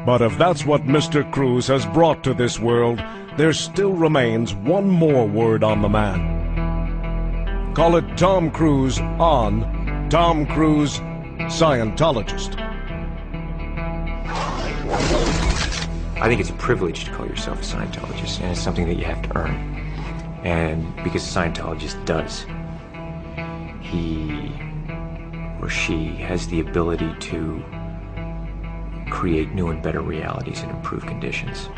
But if that's what Mr. Cruz has brought to this world, there still remains one more word on the man. Call it Tom Cruise on Tom Cruise, Scientologist. I think it's a privilege to call yourself a Scientologist, and it's something that you have to earn. And because a Scientologist does, he or she has the ability to create new and better realities and improve conditions.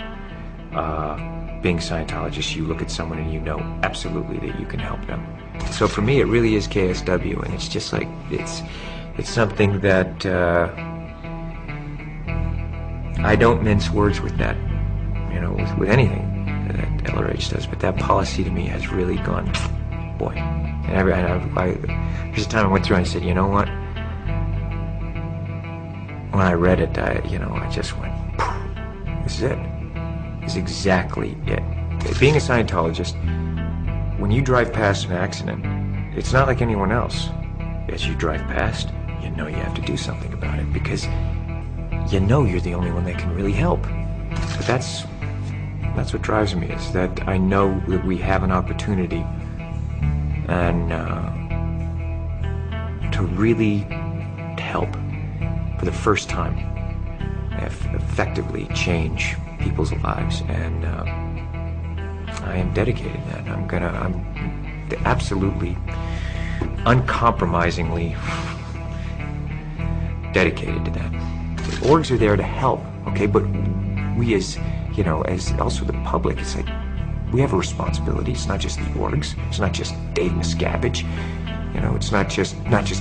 Being a Scientologist, you look at someone and you know absolutely that you can help them. So for me, it really is KSW, and it's just like, it's something that I don't mince words with that, you know, with anything that LRH does, but that policy to me has really gone, boy. And there's a time I went through and I said, you know what? When I read it, I just went, this is it. This is exactly it. Being a Scientologist, when you drive past an accident, it's not like anyone else. As you drive past, you know you have to do something about it because you know you're the only one that can really help. But that's what drives me, is that I know that we have an opportunity and to really help for the first time, effectively change people's lives, and I am dedicated to that. I'm absolutely, uncompromisingly dedicated to that. The orgs are there to help, okay, but we as, you know, as also the public, it's like, we have a responsibility. It's not just the orgs. It's not just Dave Miscavige. You know, it's not just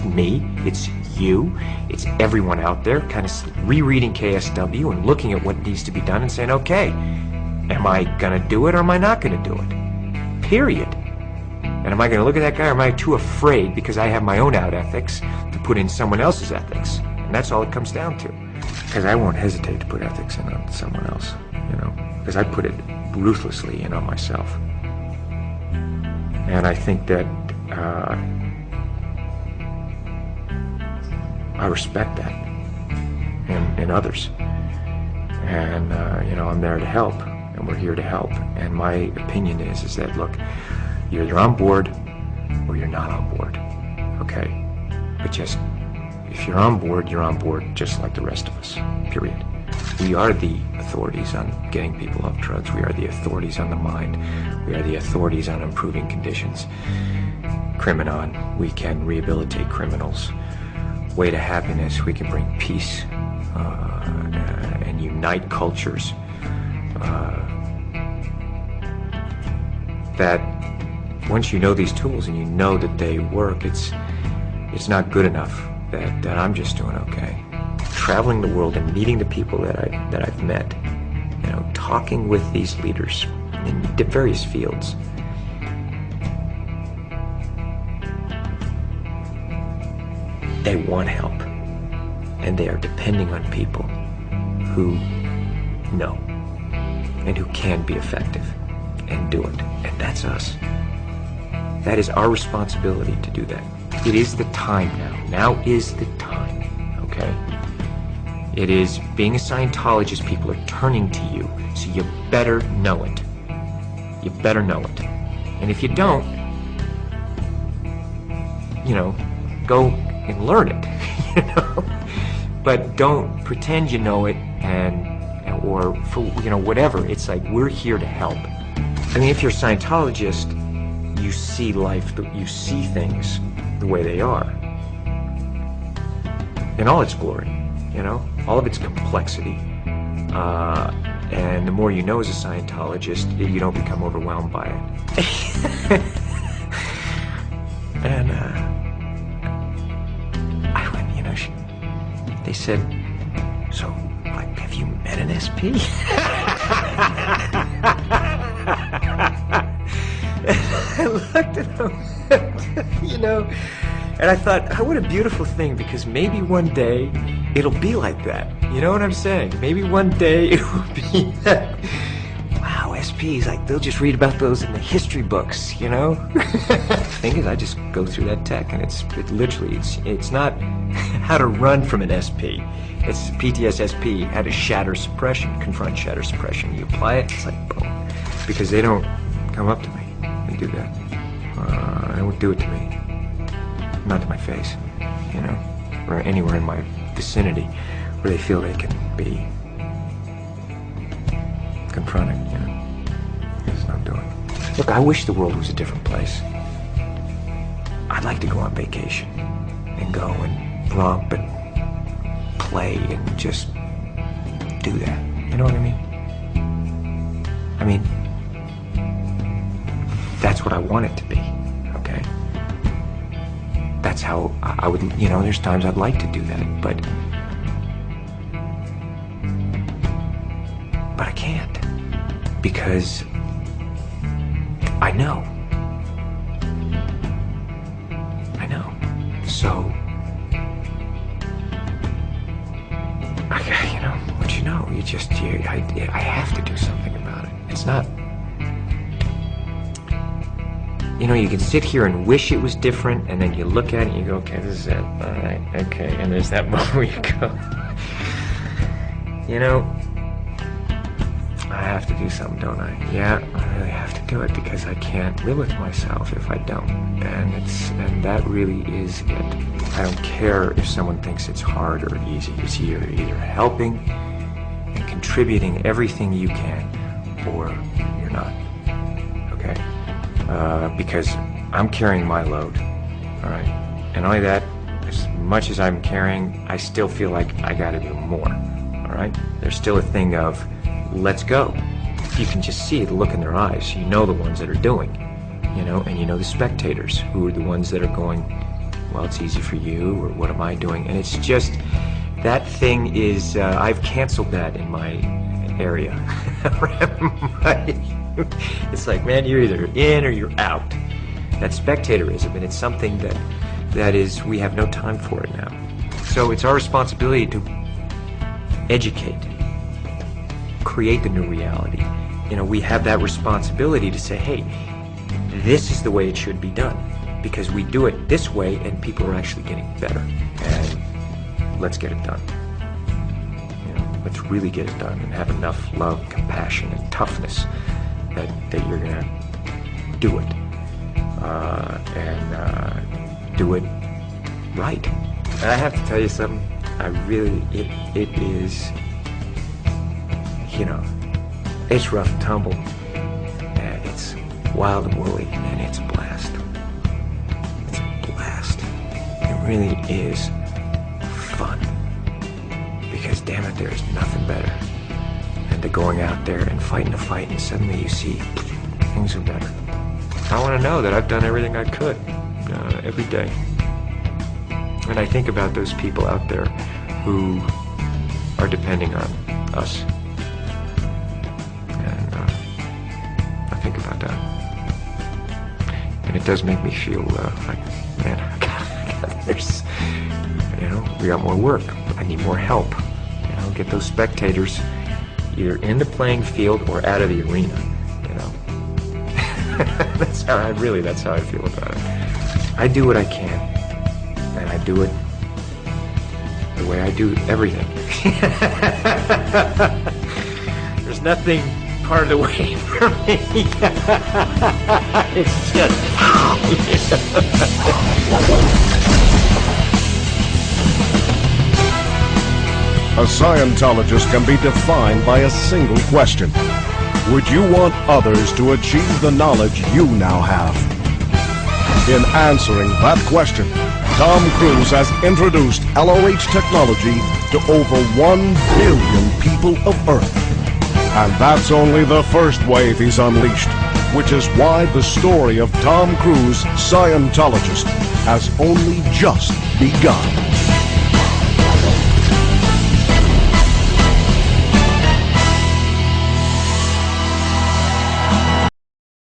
me. It's you. It's everyone out there kind of rereading KSW and looking at what needs to be done and saying, okay, am I going to do it or am I not going to do it? Period. And am I going to look at that guy, or am I too afraid because I have my own out ethics to put in someone else's ethics? And that's all it comes down to. Because I won't hesitate to put ethics in on someone else, you know, because I put it ruthlessly in on myself. And I think that I respect that in others. And, you know, I'm there to help, and we're here to help. And my opinion is that, look, you're either on board or you're not on board, okay? But just, if you're on board just like the rest of us, period. We are the authorities on getting people off drugs. We are the authorities on the mind. We are the authorities on improving conditions. Criminon, we can rehabilitate criminals. Way to happiness, we can bring peace and unite cultures. That once you know these tools and you know that they work, it's not good enough that I'm just doing okay. Traveling the world and meeting the people that I've met, you know, talking with these leaders in various fields. They want help, and they are depending on people who know and who can be effective and do it, and that's us. That is our responsibility to do that. It is the time now. Now is the time, okay? It is, being a Scientologist, people are turning to you, so you better know it. You better know it. And if you don't, you know, go and learn it, you know? But don't pretend you know it or for, you know, whatever. It's like, we're here to help. I mean, if you're a Scientologist, you see life, you see things the way they are. In all its glory, you know? All of its complexity. And the more you know as a Scientologist, you don't become overwhelmed by it. And, I went, you know, they said, so, like, have you met an SP? I looked at him, you know, and I thought, oh, what a beautiful thing, because maybe one day it'll be like that. You know what I'm saying? Maybe one day it will be that. Wow, SPs, like, they'll just read about those in the history books, you know? The thing is, I just go through that tech, and it's literally, it's not how to run from an SP. It's PTSSP, how to shatter suppression, confront shatter suppression. You apply it, it's like boom. Because they don't come up to me. They do that. They won't do it to me. Not to my face, you know, or anywhere in my vicinity where they feel they can be confronted, you know. It's not doing. Look, I wish the world was a different place. I'd like to go on vacation and go and romp and play and just do that. You know what I mean? I mean, that's what I want it to be, okay? That's how I would, you know, there's times I'd like to do that, but I can't, because I know. So, you know, what you know, I have to do something about it. It's not, you know, you can sit here and wish it was different, and then you look at it and you go, okay, this is it, all right, okay, and there's that moment where you go, you know, I have to do something, don't I? Yeah, I really have to do it, because I can't live with myself if I don't, and that really is it. I don't care if someone thinks it's hard or easy. It's you're either helping and contributing everything you can, or you're not, okay? Because I'm carrying my load, all right? And only that, as much as I'm carrying, I still feel like I gotta do more, all right? There's still a thing of, let's go. You can just see the look in their eyes. You know the ones that are doing, you know, and you know the spectators who are the ones that are going, well, it's easy for you, or what am I doing? And it's just, that thing is, I've canceled that in my area. It's like, man, you're either in or you're out. That spectatorism, and it's something that is, we have no time for it now. So it's our responsibility to educate, create the new reality. You know, we have that responsibility to say, hey, this is the way it should be done, because we do it this way and people are actually getting better, and let's get it done. You know, let's really get it done and have enough love, compassion, and toughness that you're gonna do it, and do it right. And I have to tell you something, I really, it is, you know, it's rough and tumble, and it's wild and woolly, and it's a blast. It's a blast. It really is fun, because damn it, there's nothing better than to going out there and fighting a fight, and suddenly you see things are better. I want to know that I've done everything I could every day. And I think about those people out there who are depending on us. And I think about that. And it does make me feel like, man, there's, you know, we got more work. I need more help. You know, get those spectators either in the playing field or out of the arena, you know. That's how I feel about it. I do what I can, and I do it the way I do everything. There's nothing part of the way for me. It's just... A Scientologist can be defined by a single question. Would you want others to achieve the knowledge you now have? In answering that question, Tom Cruise has introduced LOH technology to over 1 billion people of Earth. And that's only the first wave he's unleashed, which is why the story of Tom Cruise, Scientologist, has only just begun.